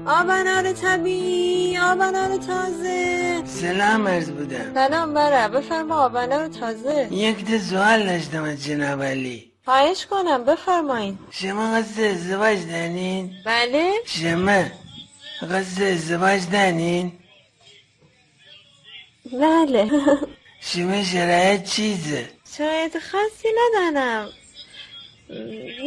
آبنار طبیعی، آبنار تازه. سلام عرض بودم. سلام بره، بفرما آبنار تازه. یک ده سوال داشتم از جناب علی. خواهش کنم بفرمایین. شما قصد ازدواج دارین؟ بله؟ شما قصد ازدواج دارین؟ بله. شما شرایط چیزه؟ شرایط خاصی ندارم.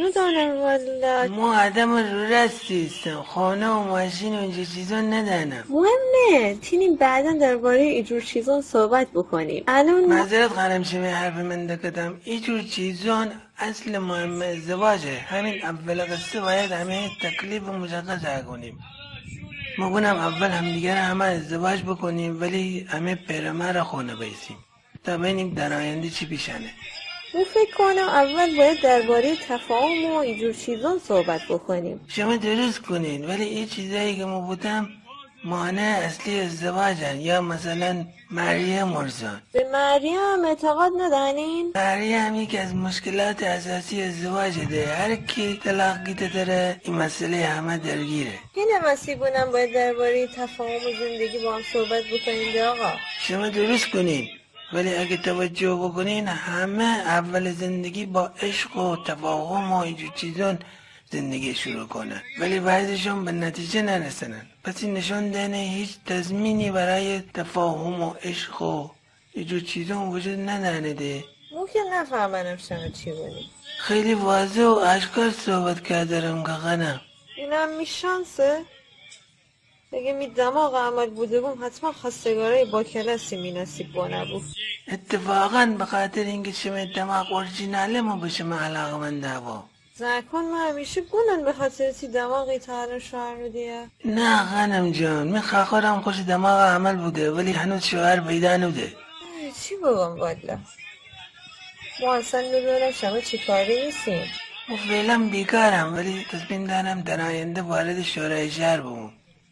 ندارم والا. ما آدم رو رستی هستم، خانه و ماشین و اینجا چیزا ندارم. مهمه تینیم بعدا درباره اینجور چیزان صحبت بکنیم. الان معذرت خواهم شما حرف من دکتم. اینجور چیزان اصل مهم ازدواجه. همین اول قصه باید همه تکلیف مشخص کنیم. ما گونم اول همدیگر همه ازدواج بکنیم ولی همه پیرمر خونه بیسیم تا ببینیم در آینده چی پیشنه. من فکر کنم اول باید درباره تفاهم و اینجور چیزان صحبت بکنیم. شما درست کنین ولی این چیزایی که ما بودم مانع اصلی ازدواجن. یا مثلا مریم مرزان. به مریم اعتقاد ندارین؟ مریم یکی از مشکلات اساسی ازدواج ده. هر کی طلاق گیته داره این مسئله همه درگیره. این مسیبونم باید درباره تفاهم و زندگی با هم صحبت بکنیم ده آقا. شما درست کنین ولی اگه توجه بکنین همه اول زندگی با عشق و تفاهم و اینجور چیزان زندگی شروع کنن ولی بعضشون به نتیجه نرسنن. پس این نشان دهنه هیچ تضمینی برای تفاهم و عشق و اینجور چیزان وجود نداره ده. ممکن نفهمنم شما چی بودی. خیلی واضح و اشکال صحبت کردم که غنم. اینم میشانسه؟ اگه می دماغ عمل بوده بوم حتما خواستگارای با کلاسی می نصیب با نبود. اتفاقا به خاطر اینکه شما دماغ اورجیناله ما به شما علاقه من دعوا. زرکن ما همیشه گونن به خاطر تی دماغی تر شوهر رو دیه. نه غنم جان من خواهرم خوش دماغ عمل بوده ولی هنوز شوهر پیدا نوده. چی بگم والا؟ ما اصلا ندونم شما چی کاری نیستیم. ما فعلا بیکارم ولی تصمیم دارم در آینده وارد شورای شهر بمون.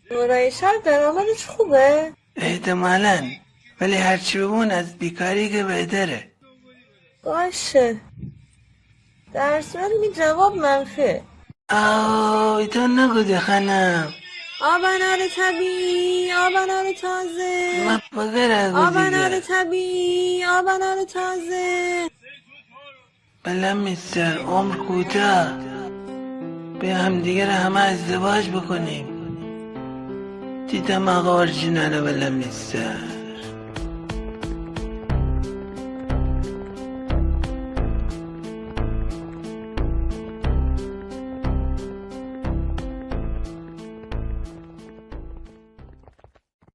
شورای شهر درآمدش خوبه؟ احتمالاً ولی هرچی بمون از بیکاری که بهتره. باشه در صورت می جواب منفی. تو نگوده خانم. آبنار طبیعی، آبنار تازه. ما بگره آبنار گوزیده. طبیعی، آبنار تازه. بله میستر عمر کوتاه به هم دیگر همه ازدواج بکنیم. دیدم آقا اورجیناله بله میستر.